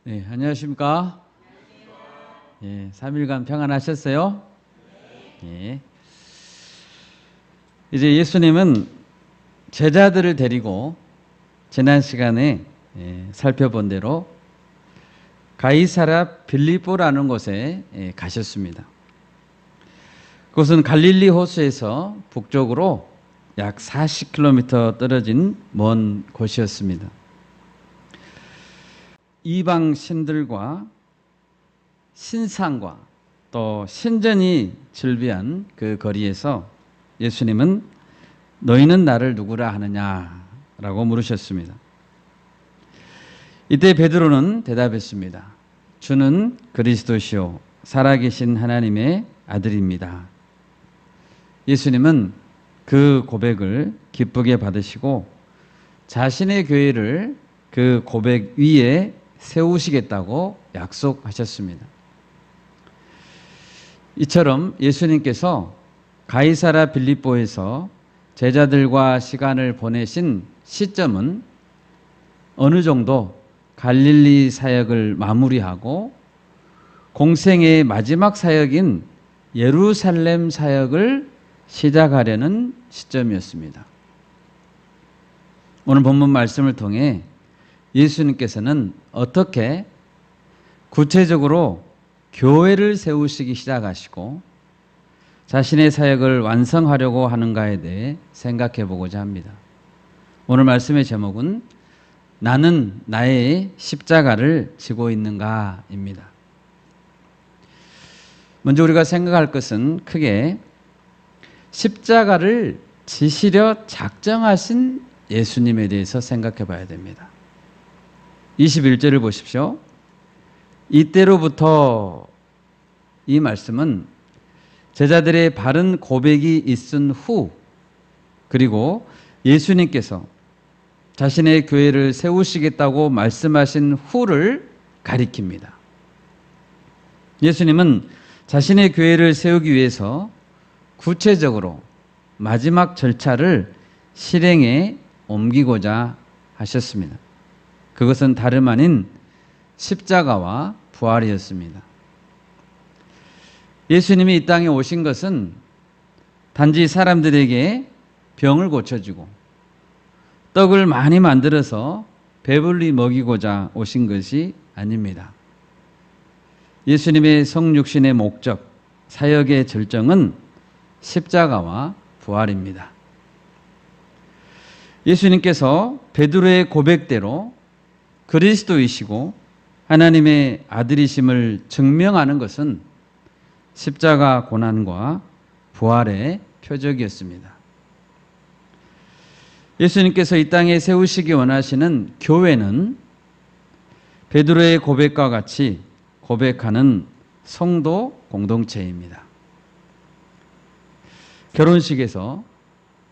네, 안녕하십니까? 3일간 평안하셨어요? 예. 이제 예수님은 제자들을 데리고 지난 시간에 살펴본 대로 가이사랴 빌립보라는 곳에 가셨습니다. 그것은 갈릴리 호수에서 북쪽으로 약 40km 떨어진 먼 곳이었습니다. 이방 신들과 신상과 또 신전이 즐비한 그 거리에서 예수님은 너희는 나를 누구라 하느냐라고 물으셨습니다. 이때 베드로는 대답했습니다. 주는 그리스도시요 살아계신 하나님의 아들입니다. 예수님은 그 고백을 기쁘게 받으시고 자신의 교회를 그 고백 위에 세우시겠다고 약속하셨습니다. 이처럼 예수님께서 가이사랴 빌립보에서 제자들과 시간을 보내신 시점은 어느 정도 갈릴리 사역을 마무리하고 공생의 마지막 사역인 예루살렘 사역을 시작하려는 시점이었습니다. 오늘 본문 말씀을 통해 예수님께서는 어떻게 구체적으로 교회를 세우시기 시작하시고 자신의 사역을 완성하려고 하는가에 대해 생각해 보고자 합니다. 오늘 말씀의 제목은 나는 나의 십자가를 지고 있는가입니다. 먼저 우리가 생각할 것은 크게 십자가를 지시려 작정하신 예수님에 대해서 생각해 봐야 됩니다. 21절을 보십시오. 이때로부터 이 말씀은 제자들의 바른 고백이 있은 후 그리고 예수님께서 자신의 교회를 세우시겠다고 말씀하신 후를 가리킵니다. 예수님은 자신의 교회를 세우기 위해서 구체적으로 마지막 절차를 실행에 옮기고자 하셨습니다. 그것은 다름 아닌 십자가와 부활이었습니다. 예수님이 이 땅에 오신 것은 단지 사람들에게 병을 고쳐주고 떡을 많이 만들어서 배불리 먹이고자 오신 것이 아닙니다. 예수님의 성육신의 목적, 사역의 절정은 십자가와 부활입니다. 예수님께서 베드로의 고백대로 그리스도이시고 하나님의 아들이심을 증명하는 것은 십자가 고난과 부활의 표적이었습니다. 예수님께서 이 땅에 세우시기 원하시는 교회는 베드로의 고백과 같이 고백하는 성도 공동체입니다. 결혼식에서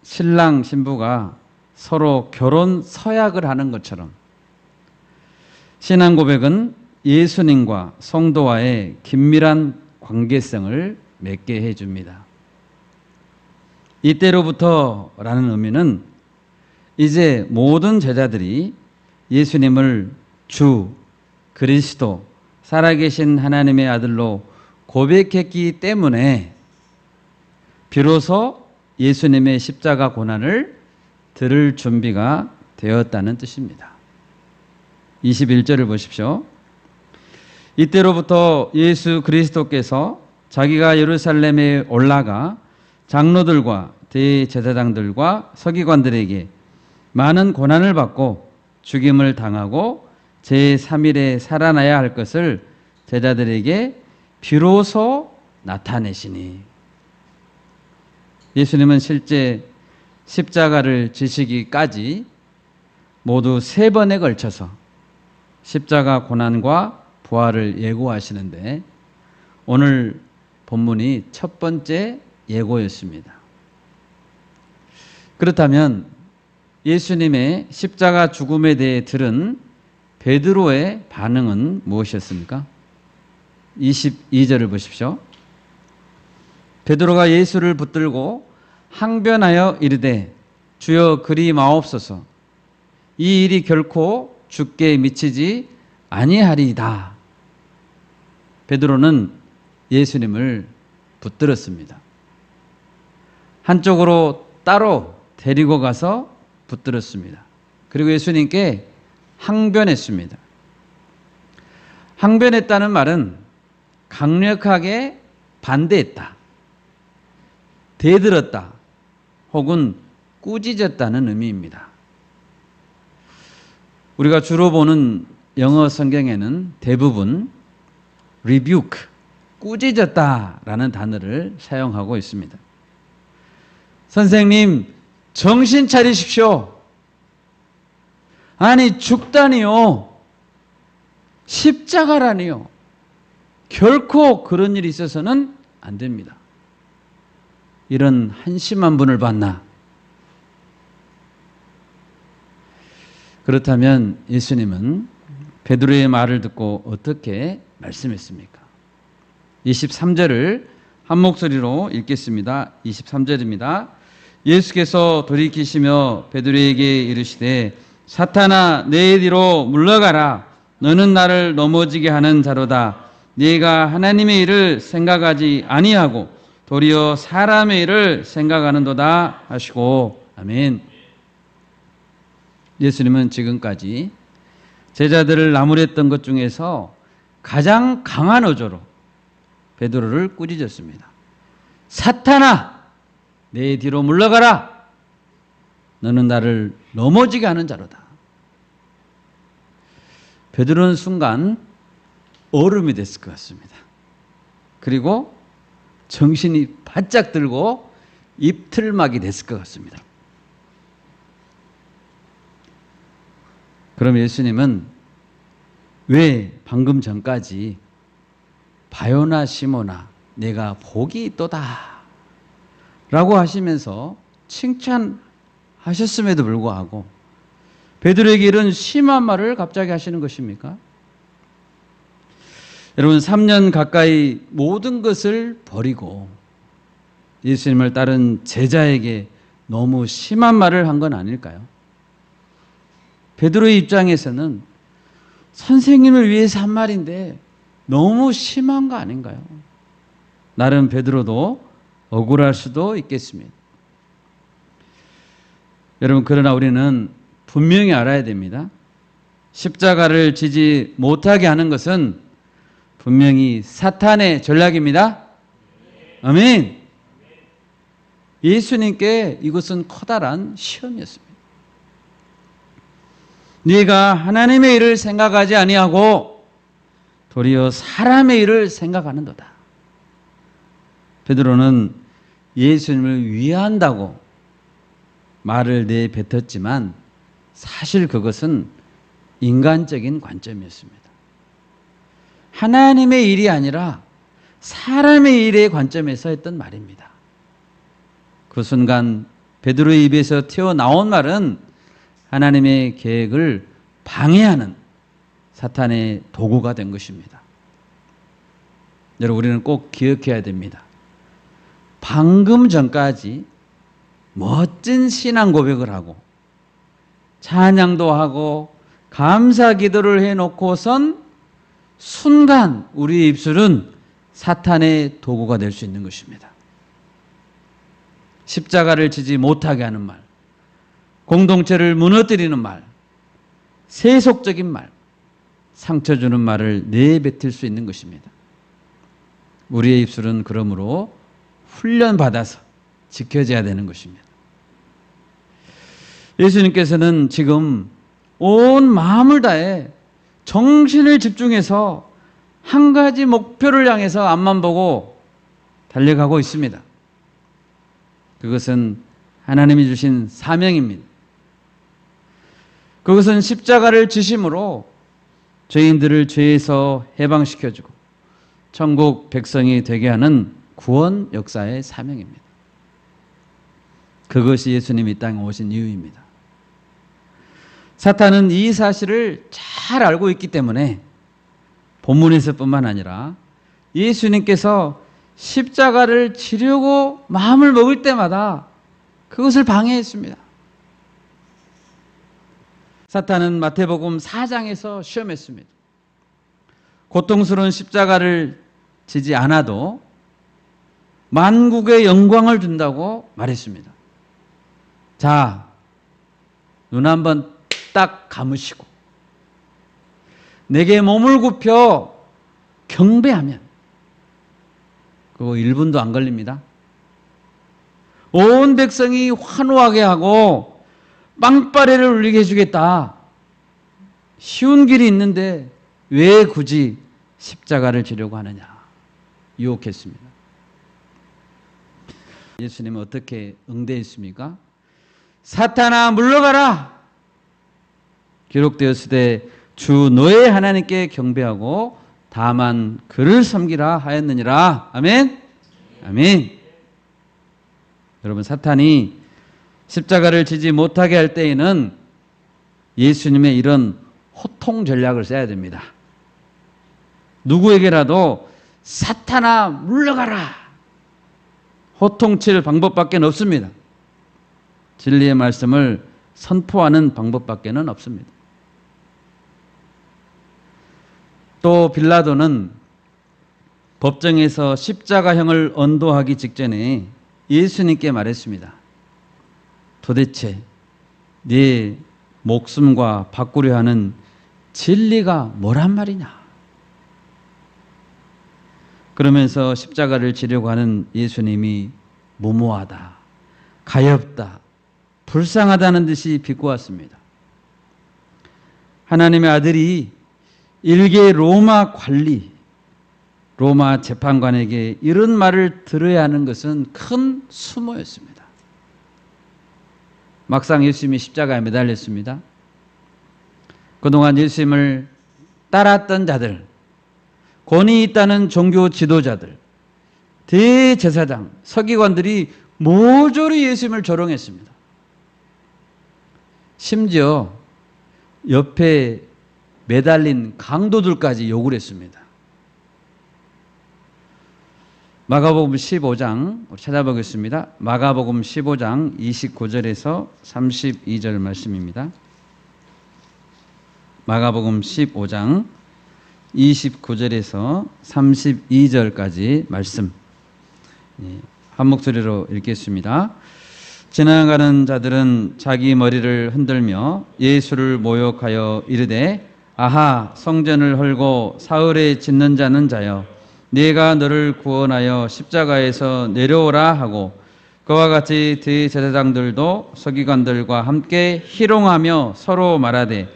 신랑 신부가 서로 결혼 서약을 하는 것처럼 신앙 고백은 예수님과 성도와의 긴밀한 관계성을 맺게 해줍니다. 이때로부터라는 의미는 이제 모든 제자들이 예수님을 주, 그리스도, 살아계신 하나님의 아들로 고백했기 때문에 비로소 예수님의 십자가 고난을 들을 준비가 되었다는 뜻입니다. 21절을 보십시오. 이때로부터 예수 그리스도께서 자기가 예루살렘에 올라가 장로들과 대제사장들과 서기관들에게 많은 고난을 받고 죽임을 당하고 제3일에 살아나야 할 것을 제자들에게 비로소 나타내시니. 예수님은 실제 십자가를 지시기까지 모두 3번에 걸쳐서 십자가 고난과 부활을 예고하시는데 오늘 본문이 첫 번째 예고였습니다. 그렇다면 예수님의 십자가 죽음에 대해 들은 베드로의 반응은 무엇이었습니까? 22절을 보십시오. 베드로가 예수를 붙들고 항변하여 이르되 주여 그리 마옵소서 이 일이 결코 주께 미치지 아니하리이다. 베드로는 예수님을 붙들었습니다. 한쪽으로 따로 데리고 가서 붙들었습니다. 그리고 예수님께 항변했습니다. 항변했다는 말은 강력하게 반대했다, 대들었다, 혹은 꾸짖었다는 의미입니다. 우리가 주로 보는 영어 성경에는 대부분 rebuke, 꾸짖었다라는 단어를 사용하고 있습니다. 선생님, 정신 차리십시오. 아니, 죽다니요. 십자가라니요. 결코 그런 일이 있어서는 안 됩니다. 이런 한심한 분을 봤나? 그렇다면 예수님은 베드로의 말을 듣고 어떻게 말씀했습니까? 23절을 한 목소리로 읽겠습니다. 23절입니다. 예수께서 돌이키시며 베드로에게 이르시되 사탄아, 내 뒤로 물러가라. 너는 나를 넘어지게 하는 자로다. 네가 하나님의 일을 생각하지 아니하고 도리어 사람의 일을 생각하는도다 하시고. 아멘. 예수님은 지금까지 제자들을 나무랬던 것 중에서 가장 강한 어조로 베드로를 꾸짖었습니다. 사탄아, 내 뒤로 물러가라. 너는 나를 넘어지게 하는 자로다. 베드로는 순간 얼음이 됐을 것 같습니다. 그리고 정신이 바짝 들고 입틀막이 됐을 것 같습니다. 그럼 예수님은 왜 방금 전까지 바요나 시모나 내가 복이 있도다 라고 하시면서 칭찬하셨음에도 불구하고 베드로에게 이런 심한 말을 갑자기 하시는 것입니까? 여러분, 3년 가까이 모든 것을 버리고 예수님을 따른 제자에게 너무 심한 말을 한 건 아닐까요? 베드로의 입장에서는 선생님을 위해서 한 말인데 너무 심한 거 아닌가요? 나름 베드로도 억울할 수도 있겠습니다. 여러분, 그러나 우리는 분명히 알아야 됩니다. 십자가를 지지 못하게 하는 것은 분명히 사탄의 전략입니다. 아멘. 예수님께 이것은 커다란 시험이었습니다. 네가 하나님의 일을 생각하지 아니하고 도리어 사람의 일을 생각하는도다. 베드로는 예수님을 위한다고 말을 내뱉었지만 사실 그것은 인간적인 관점이었습니다. 하나님의 일이 아니라 사람의 일의 관점에서 했던 말입니다. 그 순간 베드로의 입에서 튀어나온 말은 하나님의 계획을 방해하는 사탄의 도구가 된 것입니다. 여러분, 우리는 꼭 기억해야 됩니다. 방금 전까지 멋진 신앙 고백을 하고 찬양도 하고 감사 기도를 해놓고선 순간 우리의 입술은 사탄의 도구가 될 수 있는 것입니다. 십자가를 지지 못하게 하는 말, 공동체를 무너뜨리는 말, 세속적인 말, 상처 주는 말을 내뱉을 수 있는 것입니다. 우리의 입술은 그러므로 훈련받아서 지켜져야 되는 것입니다. 예수님께서는 지금 온 마음을 다해 정신을 집중해서 한 가지 목표를 향해서 앞만 보고 달려가고 있습니다. 그것은 하나님이 주신 사명입니다. 그것은 십자가를 지심으로 죄인들을 죄에서 해방시켜주고 천국 백성이 되게 하는 구원 역사의 사명입니다. 그것이 예수님이 이 땅에 오신 이유입니다. 사탄은 이 사실을 잘 알고 있기 때문에 본문에서뿐만 아니라 예수님께서 십자가를 지려고 마음을 먹을 때마다 그것을 방해했습니다. 사탄은 마태복음 4장에서 시험했습니다. 고통스러운 십자가를 지지 않아도 만국의 영광을 준다고 말했습니다. 자, 눈 한번 딱 감으시고 내게 몸을 굽혀 경배하면 그거 1분도 안 걸립니다. 온 백성이 환호하게 하고 빵빠레를 울리게 해주겠다. 쉬운 길이 있는데 왜 굳이 십자가를 지려고 하느냐 유혹했습니다. 예수님은 어떻게 응대했습니까? 사탄아 물러가라. 기록되었을 때 주 너의 하나님께 경배하고 다만 그를 섬기라 하였느니라. 아멘. 아멘. 여러분, 사탄이 십자가를 지지 못하게 할 때에는 예수님의 이런 호통 전략을 써야 됩니다. 누구에게라도 사탄아 물러가라 호통칠 방법밖에 없습니다. 진리의 말씀을 선포하는 방법밖에 없습니다. 또 빌라도는 법정에서 십자가형을 언도하기 직전에 예수님께 말했습니다. 도대체 네 목숨과 바꾸려 하는 진리가 뭐란 말이냐? 그러면서 십자가를 지려고 하는 예수님이 무모하다, 가엾다, 불쌍하다는 듯이 비꼬았습니다. 하나님의 아들이 일개 로마 관리, 로마 재판관에게 이런 말을 들어야 하는 것은 큰 수모였습니다. 막상 예수님이 십자가에 매달렸습니다. 그동안 예수님을 따랐던 자들, 권위 있다는 종교 지도자들, 대제사장, 서기관들이 모조리 예수님을 조롱했습니다. 심지어 옆에 매달린 강도들까지 욕을 했습니다. 마가복음 15장 우리 찾아보겠습니다. 마가복음 15장 29절에서 32절 말씀입니다. 마가복음 15장 29절에서 32절까지 말씀 한 목소리로 읽겠습니다. 지나가는 자들은 자기 머리를 흔들며 예수를 모욕하여 이르되 아하 성전을 헐고 사흘에 짓는 자는 자여 네가 너를 구원하여 십자가에서 내려오라 하고 그와 같이 대제사장들도 서기관들과 함께 희롱하며 서로 말하되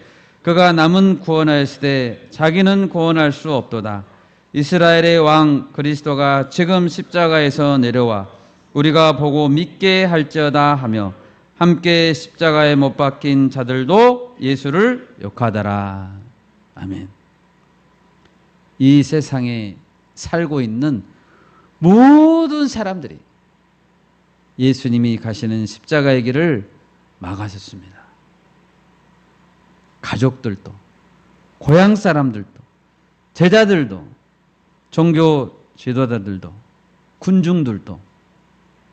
그가 남은 구원하였을 때 자기는 구원할 수 없도다. 이스라엘의 왕 그리스도가 지금 십자가에서 내려와 우리가 보고 믿게 할지어다 하며 함께 십자가에 못 박힌 자들도 예수를 욕하더라. 아멘. 이 세상에 살고 있는 모든 사람들이 예수님이 가시는 십자가의 길을 막아섰습니다. 가족들도, 고향 사람들도, 제자들도, 종교 지도자들도, 군중들도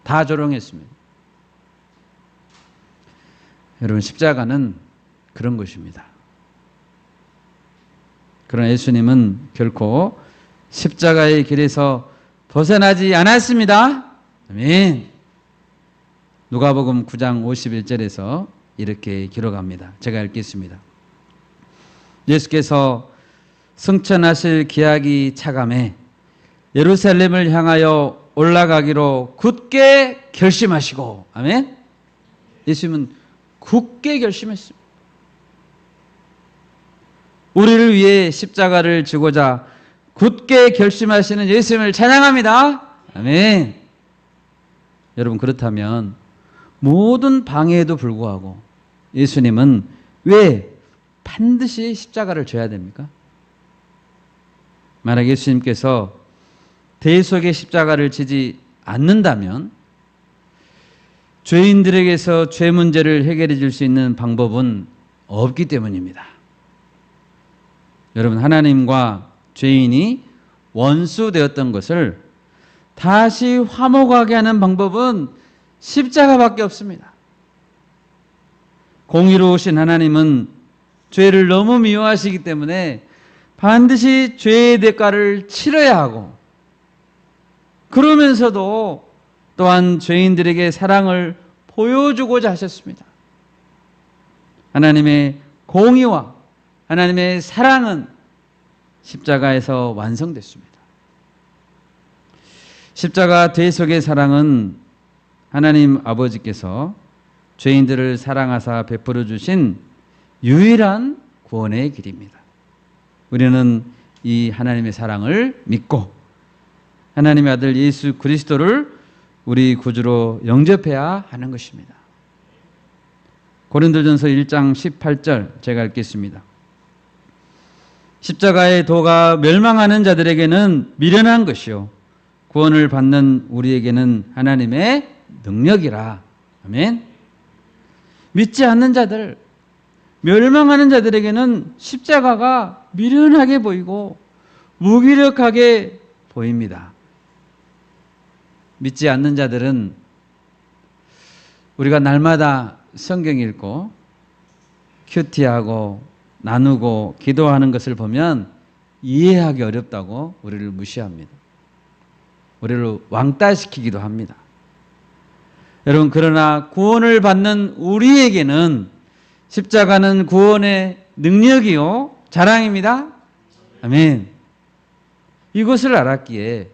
다 조롱했습니다. 여러분, 십자가는 그런 것입니다. 그러나 예수님은 결코 십자가의 길에서 벗어나지 않았습니다. 아멘. 누가복음 9장 51절에서 이렇게 기록합니다. 제가 읽겠습니다. 예수께서 승천하실 기약이 차감해 예루살렘을 향하여 올라가기로 굳게 결심하시고, 아멘. 예수님은 굳게 결심했습니다. 우리를 위해 십자가를 지고자 굳게 결심하시는 예수님을 찬양합니다. 아멘. 여러분, 그렇다면 모든 방해에도 불구하고 예수님은 왜 반드시 십자가를 져야 됩니까? 만약 예수님께서 대속의 십자가를 지지 않는다면 죄인들에게서 죄 문제를 해결해 줄 수 있는 방법은 없기 때문입니다. 여러분, 하나님과 죄인이 원수되었던 것을 다시 화목하게 하는 방법은 십자가밖에 없습니다. 공의로우신 하나님은 죄를 너무 미워하시기 때문에 반드시 죄의 대가를 치러야 하고, 그러면서도 또한 죄인들에게 사랑을 보여주고자 하셨습니다. 하나님의 공의와 하나님의 사랑은 십자가에서 완성됐습니다. 십자가 대속의 사랑은 하나님 아버지께서 죄인들을 사랑하사 베풀어 주신 유일한 구원의 길입니다. 우리는 이 하나님의 사랑을 믿고 하나님의 아들 예수 그리스도를 우리 구주로 영접해야 하는 것입니다. 고린도전서 1장 18절 제가 읽겠습니다. 십자가의 도가 멸망하는 자들에게는 미련한 것이요 구원을 받는 우리에게는 하나님의 능력이라. 아멘. 믿지 않는 자들, 멸망하는 자들에게는 십자가가 미련하게 보이고 무기력하게 보입니다. 믿지 않는 자들은 우리가 날마다 성경 읽고 큐티하고 나누고 기도하는 것을 보면 이해하기 어렵다고 우리를 무시합니다. 우리를 왕따시키기도 합니다. 여러분, 그러나 구원을 받는 우리에게는 십자가는 구원의 능력이요 자랑입니다. 아멘. 이것을 알았기에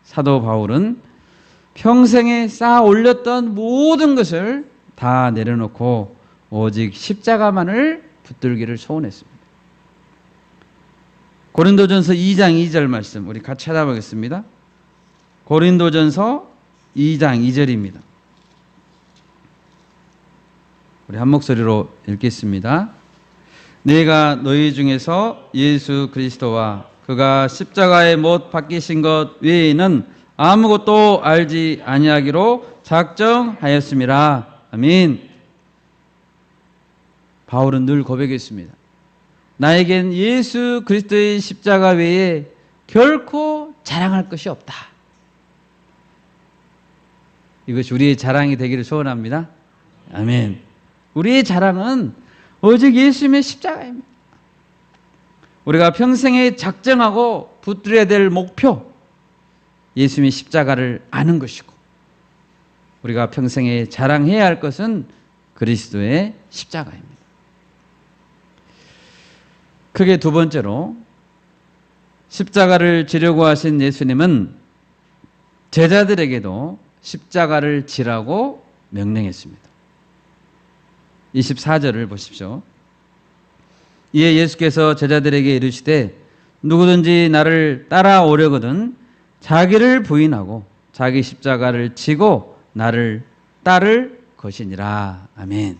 사도 바울은 평생에 쌓아 올렸던 모든 것을 다 내려놓고 오직 십자가만을 붙들기를 소원했습니다. 고린도전서 2장 2절 말씀 우리 같이 찾아보겠습니다. 고린도전서 2장 2절입니다. 우리 한 목소리로 읽겠습니다. 내가 너희 중에서 예수 그리스도와 그가 십자가에 못 박히신 것 외에는 아무것도 알지 아니하기로 작정하였음이라. 아멘. 바울은 늘 고백했습니다. 나에겐 예수 그리스도의 십자가 외에 결코 자랑할 것이 없다. 이것이 우리의 자랑이 되기를 소원합니다. 아멘. 우리의 자랑은 오직 예수님의 십자가입니다. 우리가 평생에 작정하고 붙들어야 될 목표, 예수님의 십자가를 아는 것이고, 우리가 평생에 자랑해야 할 것은 그리스도의 십자가입니다. 크게 두 번째로 십자가를 지려고 하신 예수님은 제자들에게도 십자가를 지라고 명령했습니다. 24절을 보십시오. 이에 예수께서 제자들에게 이르시되 누구든지 나를 따라오려거든 자기를 부인하고 자기 십자가를 지고 나를 따를 것이니라. 아멘.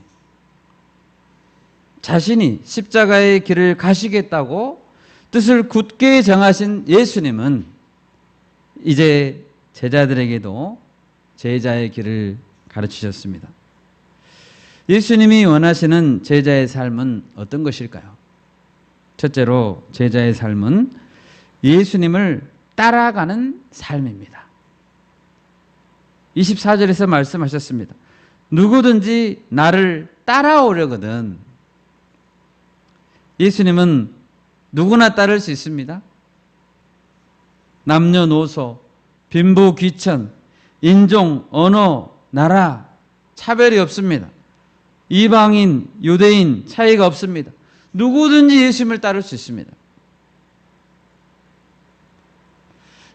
자신이 십자가의 길을 가시겠다고 뜻을 굳게 정하신 예수님은 이제 제자들에게도 제자의 길을 가르치셨습니다. 예수님이 원하시는 제자의 삶은 어떤 것일까요? 첫째로 제자의 삶은 예수님을 따라가는 삶입니다. 24절에서 말씀하셨습니다. 누구든지 나를 따라오려거든. 예수님은 누구나 따를 수 있습니다. 남녀노소, 빈부 귀천, 인종, 언어, 나라 차별이 없습니다. 이방인, 유대인 차이가 없습니다. 누구든지 예수님을 따를 수 있습니다.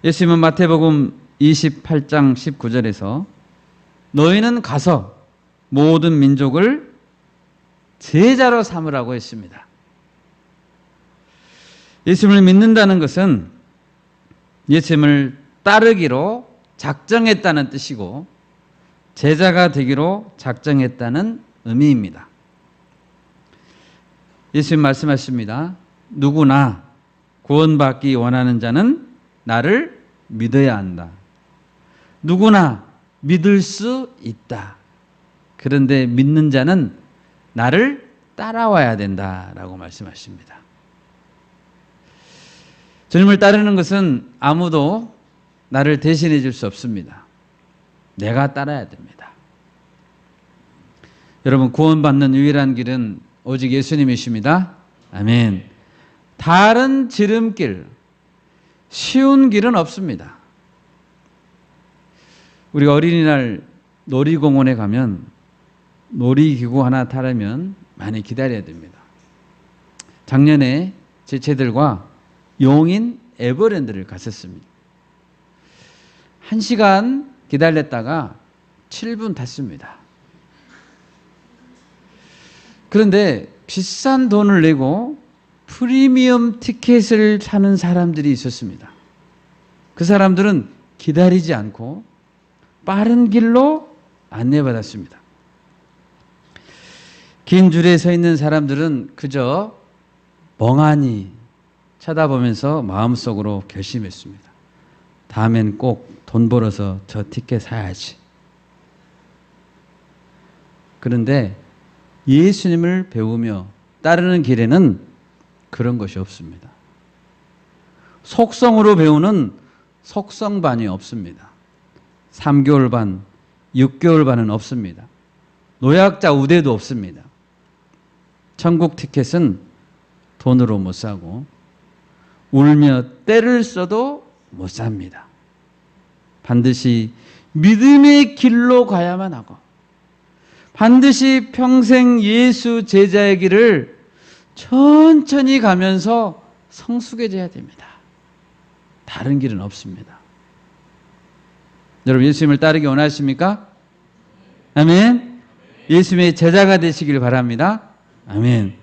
예수님은 마태복음 28장 19절에서 너희는 가서 모든 민족을 제자로 삼으라고 했습니다. 예수님을 믿는다는 것은 예수님을 따르기로 작정했다는 뜻이고 제자가 되기로 작정했다는 의미입니다. 예수님 말씀하십니다. 누구나 구원받기 원하는 자는 나를 믿어야 한다. 누구나 믿을 수 있다. 그런데 믿는 자는 나를 따라와야 된다라고 말씀하십니다. 주님을 따르는 것은 아무도 나를 대신해 줄 수 없습니다. 내가 따라야 됩니다. 여러분, 구원받는 유일한 길은 오직 예수님이십니다. 아멘. 다른 지름길, 쉬운 길은 없습니다. 우리가 어린이날 놀이공원에 가면 놀이기구 하나 타려면 많이 기다려야 됩니다. 작년에 제 채들과 용인 에버랜드를 갔었습니다. 1시간 기다렸다가 7분 탔습니다. 그런데 비싼 돈을 내고 프리미엄 티켓을 사는 사람들이 있었습니다. 그 사람들은 기다리지 않고 빠른 길로 안내받았습니다. 긴 줄에 서 있는 사람들은 그저 멍하니 쳐다보면서 마음속으로 결심했습니다. 다음엔 꼭 돈 벌어서 저 티켓 사야지. 그런데 예수님을 배우며 따르는 길에는 그런 것이 없습니다. 속성으로 배우는 속성반이 없습니다. 3개월 반, 6개월 반은 없습니다. 노약자 우대도 없습니다. 천국 티켓은 돈으로 못 사고 울며 떼를 써도 못 삽니다. 반드시 믿음의 길로 가야만 하고 반드시 평생 예수 제자의 길을 천천히 가면서 성숙해져야 됩니다. 다른 길은 없습니다. 여러분 예수님을 따르기 원하십니까? 아멘. 예수님의 제자가 되시길 바랍니다. 아멘.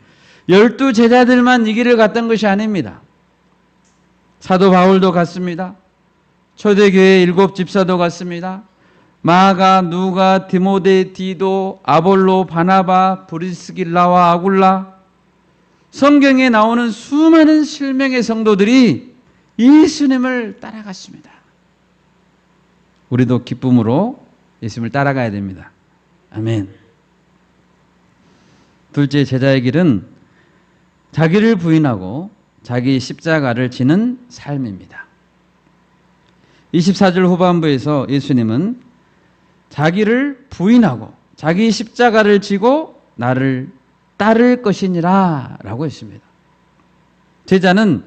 12 제자들만 이 길을 갔던 것이 아닙니다. 사도 바울도 갔습니다. 초대교회 7 집사도 갔습니다. 마가, 누가, 디모데, 디도, 아볼로, 바나바, 브리스길라와 아굴라, 성경에 나오는 수많은 실명의 성도들이 예수님을 따라갔습니다. 우리도 기쁨으로 예수님을 따라가야 됩니다. 아멘. 둘째, 제자의 길은 자기를 부인하고 자기 십자가를 지는 삶입니다. 24절 후반부에서 예수님은 자기를 부인하고 자기 십자가를 지고 나를 따를 것이니라 라고 했습니다. 제자는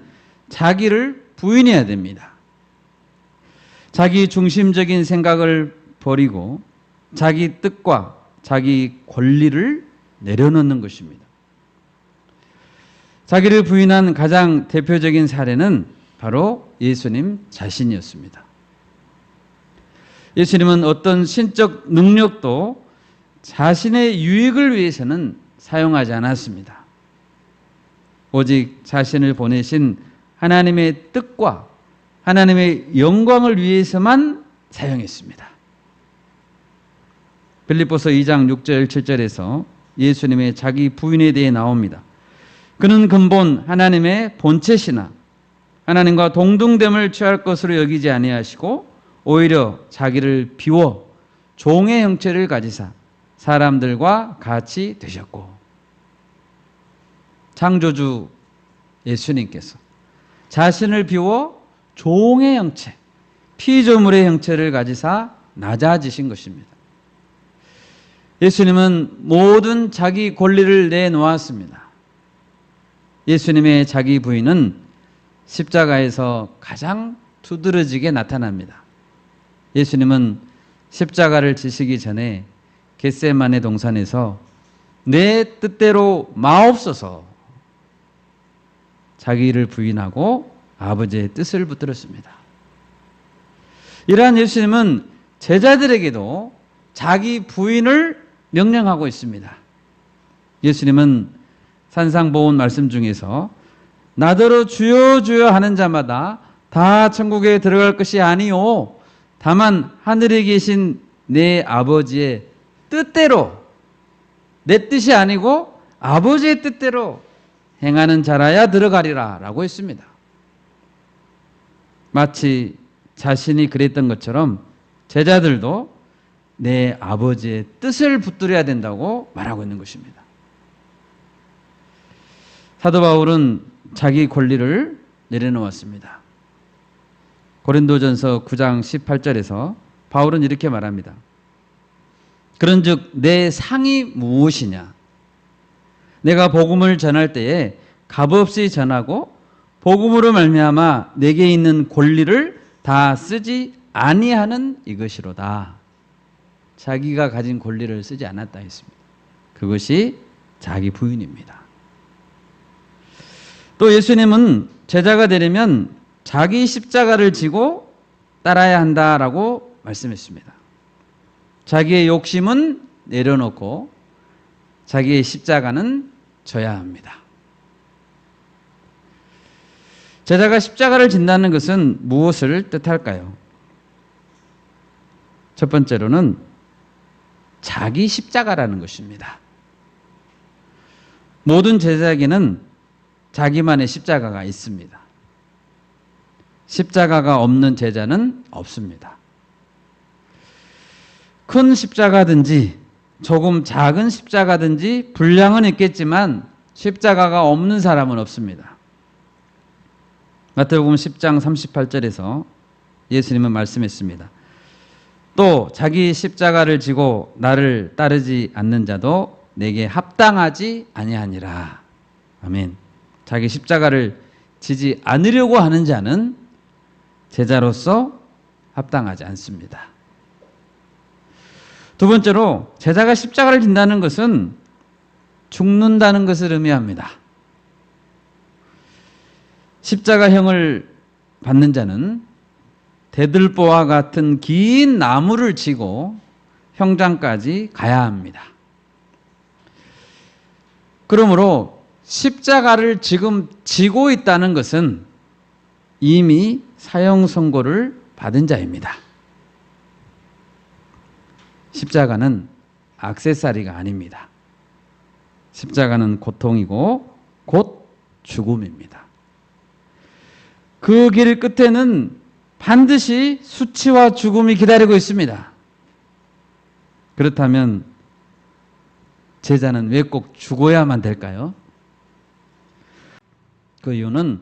자기를 부인해야 됩니다. 자기 중심적인 생각을 버리고 자기 뜻과 자기 권리를 내려놓는 것입니다. 자기를 부인한 가장 대표적인 사례는 바로 예수님 자신이었습니다. 예수님은 어떤 신적 능력도 자신의 유익을 위해서는 사용하지 않았습니다. 오직 자신을 보내신 하나님의 뜻과 하나님의 영광을 위해서만 사용했습니다. 빌립보서 2장 6절 7절에서 예수님의 자기 부인에 대해 나옵니다. 그는 근본 하나님의 본체시나 하나님과 동등됨을 취할 것으로 여기지 아니하시고 오히려 자기를 비워 종의 형체를 가지사 사람들과 같이 되셨고, 창조주 예수님께서 자신을 비워 종의 형체, 피조물의 형체를 가지사 낮아지신 것입니다. 예수님은 모든 자기 권리를 내놓았습니다. 예수님의 자기 부인은 십자가에서 가장 두드러지게 나타납니다. 예수님은 십자가를 지시기 전에 겟세마네 동산에서 내 뜻대로 마옵소서 자기를 부인하고 아버지의 뜻을 붙들었습니다. 이러한 예수님은 제자들에게도 자기 부인을 명령하고 있습니다. 예수님은 산상보훈 말씀 중에서 나더러 주여 주여 하는 자마다 다 천국에 들어갈 것이 아니요 다만 하늘에 계신 내 아버지의 뜻대로, 내 뜻이 아니고 아버지의 뜻대로 행하는 자라야 들어가리라 라고 했습니다. 마치 자신이 그랬던 것처럼 제자들도 내 아버지의 뜻을 붙들어야 된다고 말하고 있는 것입니다. 사도 바울은 자기 권리를 내려놓았습니다. 고린도전서 9장 18절에서 바울은 이렇게 말합니다. 그런즉 내 상이 무엇이냐? 내가 복음을 전할 때에 값없이 전하고 복음으로 말미암아 내게 있는 권리를 다 쓰지 아니하는 이것이로다. 자기가 가진 권리를 쓰지 않았다 했습니다. 그것이 자기 부인입니다. 또 예수님은 제자가 되려면 자기 십자가를 지고 따라야 한다라고 말씀했습니다. 자기의 욕심은 내려놓고 자기의 십자가는 져야 합니다. 제자가 십자가를 진다는 것은 무엇을 뜻할까요? 첫 번째로는 자기 십자가라는 것입니다. 모든 제자에게는 자기만의 십자가가 있습니다. 십자가가 없는 제자는 없습니다. 큰 십자가든지 조금 작은 십자가든지 분량은 있겠지만 십자가가 없는 사람은 없습니다. 마태복음 10장 38절에서 예수님은 말씀했습니다. 또 자기 십자가를 지고 나를 따르지 않는 자도 내게 합당하지 아니하니라. 아멘. 자기 십자가를 지지 않으려고 하는 자는 제자로서 합당하지 않습니다. 두 번째로 제자가 십자가를 진다는 것은 죽는다는 것을 의미합니다. 십자가형을 받는 자는 대들보와 같은 긴 나무를 지고 형장까지 가야 합니다. 그러므로 십자가를 지금 지고 있다는 것은 이미 사형 선고를 받은 자입니다. 십자가는 액세서리가 아닙니다. 십자가는 고통이고 곧 죽음입니다. 그 길 끝에는 반드시 수치와 죽음이 기다리고 있습니다. 그렇다면 제자는 왜 꼭 죽어야만 될까요? 그 이유는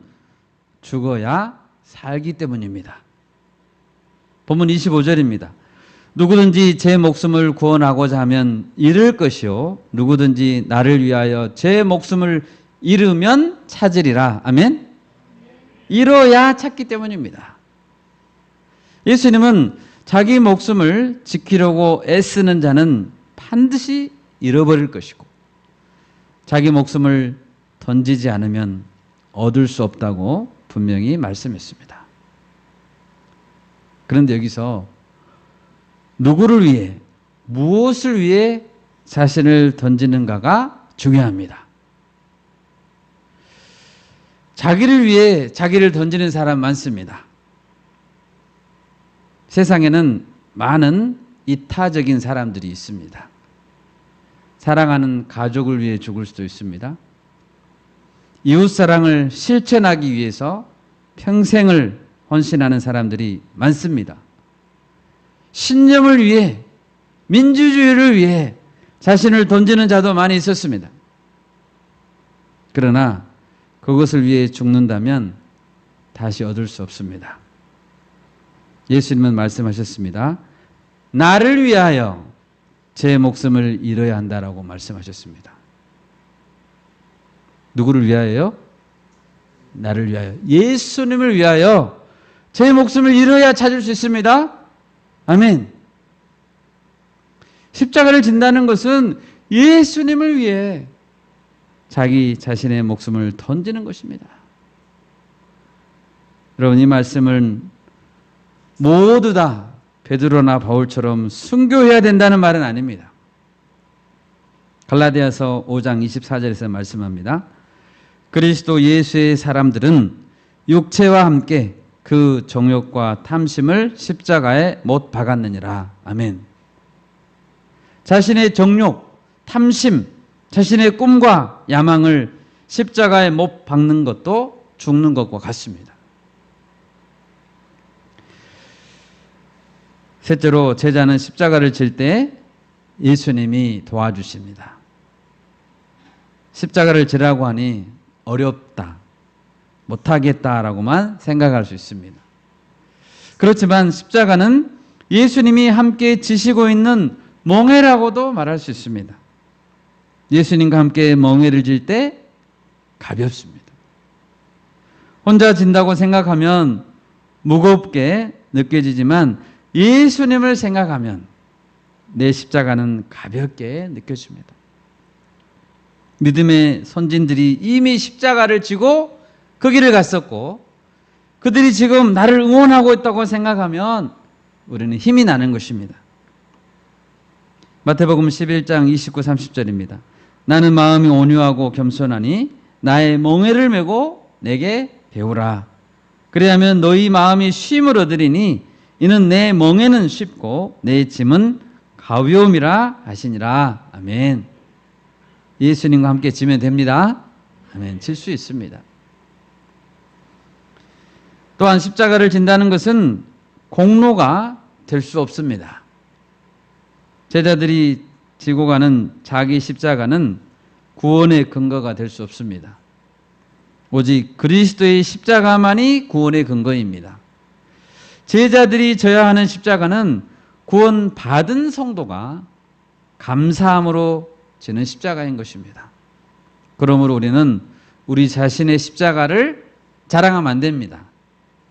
죽어야 살기 때문입니다. 본문 25절입니다. 누구든지 제 목숨을 구원하고자 하면 잃을 것이요 누구든지 나를 위하여 제 목숨을 잃으면 찾으리라. 아멘. 잃어야 찾기 때문입니다. 예수님은 자기 목숨을 지키려고 애쓰는 자는 반드시 잃어버릴 것이고 자기 목숨을 던지지 않으면 얻을 수 없다고 분명히 말씀했습니다. 그런데 여기서 누구를 위해, 무엇을 위해 자신을 던지는가가 중요합니다. 자기를 위해 자기를 던지는 사람 많습니다. 세상에는 많은 이타적인 사람들이 있습니다. 사랑하는 가족을 위해 죽을 수도 있습니다. 이웃사랑을 실천하기 위해서 평생을 헌신하는 사람들이 많습니다. 신념을 위해, 민주주의를 위해 자신을 던지는 자도 많이 있었습니다. 그러나 그것을 위해 죽는다면 다시 얻을 수 없습니다. 예수님은 말씀하셨습니다. 나를 위하여 제 목숨을 잃어야 한다라고 말씀하셨습니다. 누구를 위하여요? 나를 위하여. 예수님을 위하여 제 목숨을 잃어야 찾을 수 있습니다. 아멘. 십자가를 진다는 것은 예수님을 위해 자기 자신의 목숨을 던지는 것입니다. 여러분, 이 말씀은 모두 다 베드로나 바울처럼 순교해야 된다는 말은 아닙니다. 갈라디아서 5장 24절에서 말씀합니다. 그리스도 예수의 사람들은 육체와 함께 그 정욕과 탐심을 십자가에 못 박았느니라. 아멘. 자신의 정욕, 탐심, 자신의 꿈과 야망을 십자가에 못 박는 것도 죽는 것과 같습니다. 셋째로 제자는 십자가를 질 때 예수님이 도와주십니다. 십자가를 지라고 하니 어렵다, 못하겠다라고만 생각할 수 있습니다. 그렇지만 십자가는 예수님이 함께 지시고 있는 멍에라고도 말할 수 있습니다. 예수님과 함께 멍에를 질 때 가볍습니다. 혼자 진다고 생각하면 무겁게 느껴지지만 예수님을 생각하면 내 십자가는 가볍게 느껴집니다. 믿음의 선진들이 이미 십자가를 지고 그 길을 갔었고 그들이 지금 나를 응원하고 있다고 생각하면 우리는 힘이 나는 것입니다. 마태복음 11장 29, 30절입니다. 나는 마음이 온유하고 겸손하니 나의 멍에를 메고 내게 배우라. 그래야면 너희 마음이 쉼을 얻으리니 이는 내 멍에는 쉽고 내 짐은 가벼움이라 하시니라. 아멘. 예수님과 함께 지면 됩니다. 아멘. 질 수 있습니다. 또한 십자가를 진다는 것은 공로가 될 수 없습니다. 제자들이 지고 가는 자기 십자가는 구원의 근거가 될 수 없습니다. 오직 그리스도의 십자가만이 구원의 근거입니다. 제자들이 져야 하는 십자가는 구원받은 성도가 감사함으로 지는 십자가인 것입니다. 그러므로 우리는 우리 자신의 십자가를 자랑하면 안 됩니다.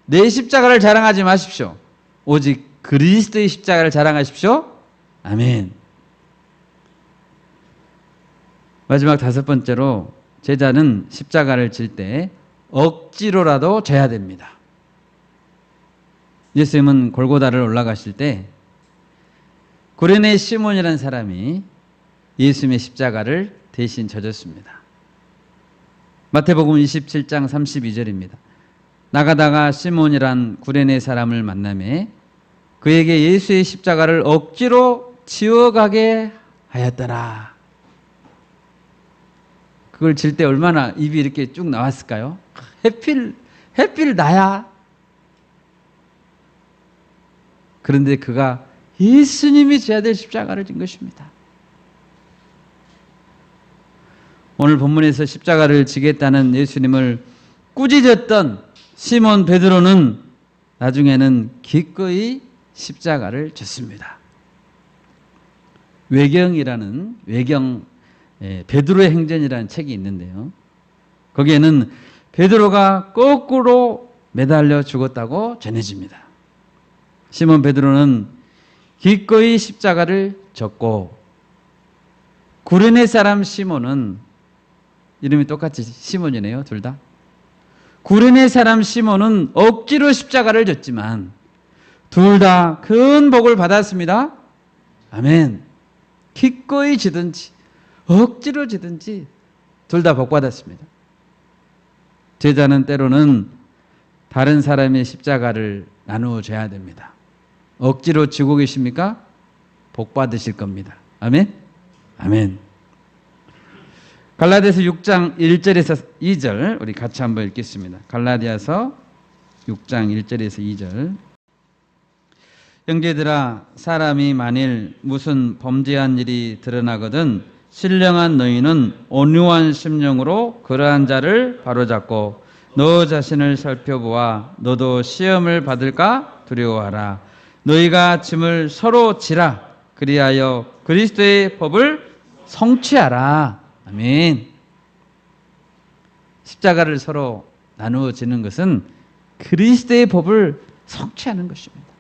내 십자가를 자랑하지 마십시오. 오직 그리스도의 십자가를 자랑하십시오. 아멘. 마지막 다섯 번째로 제자는 십자가를 질 때 억지로라도 져야 됩니다. 예수님은 골고다를 올라가실 때 구레네 시몬이라는 사람이 예수님의 십자가를 대신 져줬습니다. 마태복음 27장 32절입니다. 나가다가 시몬이란 구레네 사람을 만나매 그에게 예수의 십자가를 억지로 지어가게 하였더라. 그걸 질 때 얼마나 입이 이렇게 쭉 나왔을까요? 해필 나야. 그런데 그가 예수님이 져야 될 십자가를 진 것입니다. 오늘 본문에서 십자가를 지겠다는 예수님을 꾸짖었던 시몬 베드로는 나중에는 기꺼이 십자가를 졌습니다. 외경 베드로의 행전이라는 책이 있는데요. 거기에는 베드로가 거꾸로 매달려 죽었다고 전해집니다. 시몬 베드로는 기꺼이 십자가를 졌고 구레네 사람 시몬은 이름이 똑같이 시몬이네요. 둘 다. 구레네 사람 시몬은 억지로 십자가를 졌지만 둘 다 큰 복을 받았습니다. 아멘. 기꺼이 지든지 억지로 지든지 둘 다 복 받았습니다. 제자는 때로는 다른 사람의 십자가를 나누어 줘야 됩니다. 억지로 지고 계십니까? 복 받으실 겁니다. 아멘. 아멘. 갈라디아서 6장 1절에서 2절 우리 같이 한번 읽겠습니다. 갈라디아서 6장 1절에서 2절. 형제들아, 사람이 만일 무슨 범죄한 일이 드러나거든 신령한 너희는 온유한 심령으로 그러한 자를 바로잡고 너 자신을 살펴보아 너도 시험을 받을까 두려워하라. 너희가 짐을 서로 지라. 그리하여 그리스도의 법을 성취하라. 아멘. 십자가를 서로 나누어 지는 것은 그리스도의 법을 성취하는 것입니다.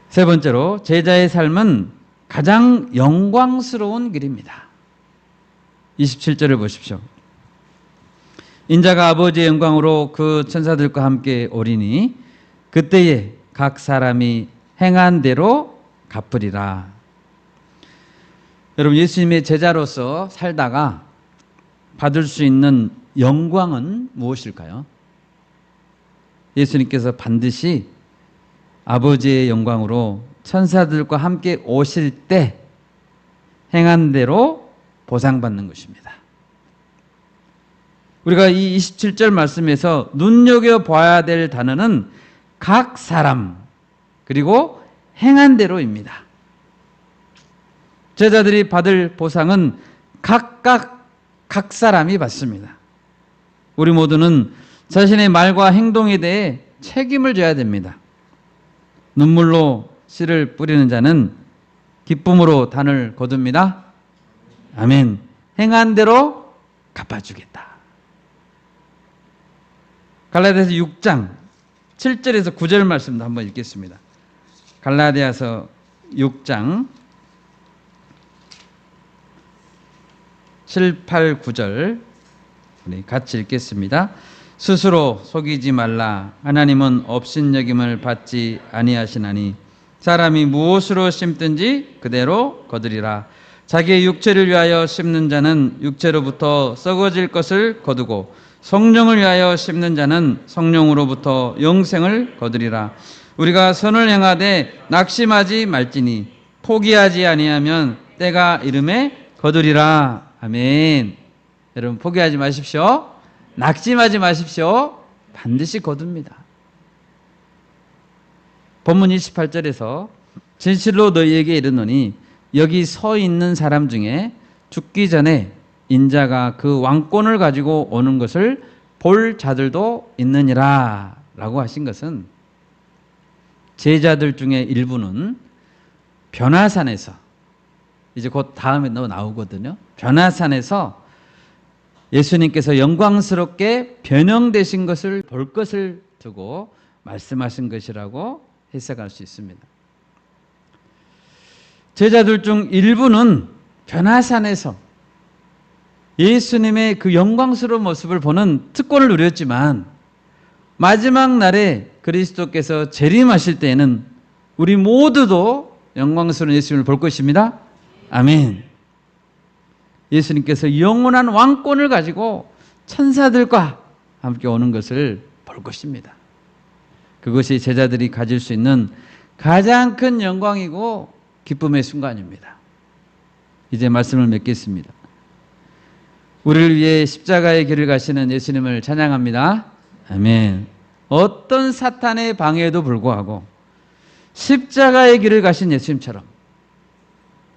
세 번째로 제자의 삶은 가장 영광스러운 길입니다. 27절을 보십시오. 인자가 아버지의 영광으로 그 천사들과 함께 오리니 그때에 각 사람이 행한 대로 갚으리라. 여러분, 예수님의 제자로서 살다가 받을 수 있는 영광은 무엇일까요? 예수님께서 반드시 아버지의 영광으로 천사들과 함께 오실 때 행한 대로 보상받는 것입니다. 우리가 이 27절 말씀에서 눈여겨봐야 될 단어는 각 사람 그리고 행한 대로입니다. 제자들이 받을 보상은 각각 각 사람이 받습니다. 우리 모두는 자신의 말과 행동에 대해 책임을 져야 됩니다. 눈물로 씨를 뿌리는 자는 기쁨으로 단을 거둡니다. 아멘. 행한 대로 갚아주겠다. 갈라디아서 6장 7절에서 9절 말씀도 한번 읽겠습니다. 갈라디아서 6장 7, 8, 9절 우리 같이 읽겠습니다. 스스로 속이지 말라. 하나님은 업신여김을 받지 아니하시나니 사람이 무엇으로 심든지 그대로 거두리라. 자기의 육체를 위하여 심는 자는 육체로부터 썩어질 것을 거두고 성령을 위하여 심는 자는 성령으로부터 영생을 거두리라. 우리가 선을 행하되 낙심하지 말지니 포기하지 아니하면 때가 이름에 거두리라. 아멘. 여러분 포기하지 마십시오. 낙심하지 마십시오. 반드시 거둡니다. 본문 28절에서 진실로 너희에게 이르노니 여기 서 있는 사람 중에 죽기 전에 인자가 그 왕권을 가지고 오는 것을 볼 자들도 있느니라 라고 하신 것은 제자들 중에 일부는 변화산에서 이제 곧 다음에 나오거든요. 변화산에서 예수님께서 영광스럽게 변형되신 것을 볼 것을 두고 말씀하신 것이라고 해석할 수 있습니다. 제자들 중 일부는 변화산에서 예수님의 그 영광스러운 모습을 보는 특권을 누렸지만 마지막 날에 그리스도께서 재림하실 때에는 우리 모두도 영광스러운 예수님을 볼 것입니다. 아멘. 예수님께서 영원한 왕권을 가지고 천사들과 함께 오는 것을 볼 것입니다. 그것이 제자들이 가질 수 있는 가장 큰 영광이고 기쁨의 순간입니다. 이제 말씀을 맺겠습니다. 우리를 위해 십자가의 길을 가시는 예수님을 찬양합니다. 아멘. 어떤 사탄의 방해에도 불구하고 십자가의 길을 가신 예수님처럼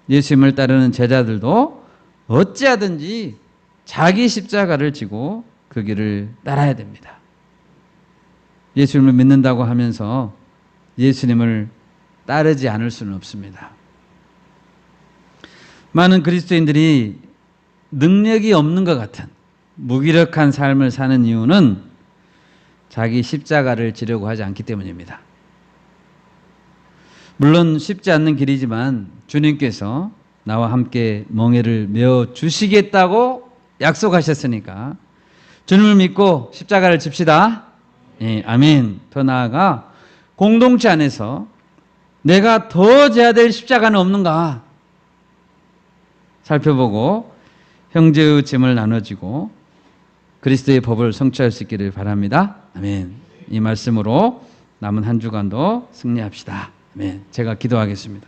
예수님을 따르는 제자들도 어찌하든지 자기 십자가를 지고 그 길을 따라야 됩니다. 예수님을 믿는다고 하면서 예수님을 따르지 않을 수는 없습니다. 많은 그리스도인들이 능력이 없는 것 같은 무기력한 삶을 사는 이유는 자기 십자가를 지려고 하지 않기 때문입니다. 물론 쉽지 않는 길이지만 주님께서 나와 함께 멍에를 메어 주시겠다고 약속하셨으니까 주님을 믿고 십자가를 집시다. 예, 아멘. 더 나아가 공동체 안에서 내가 더 져야 될 십자가는 없는가 살펴보고 형제의 짐을 나눠지고 그리스도의 법을 성취할 수 있기를 바랍니다. 아멘. 이 말씀으로 남은 한 주간도 승리합시다. 아멘. 제가 기도하겠습니다.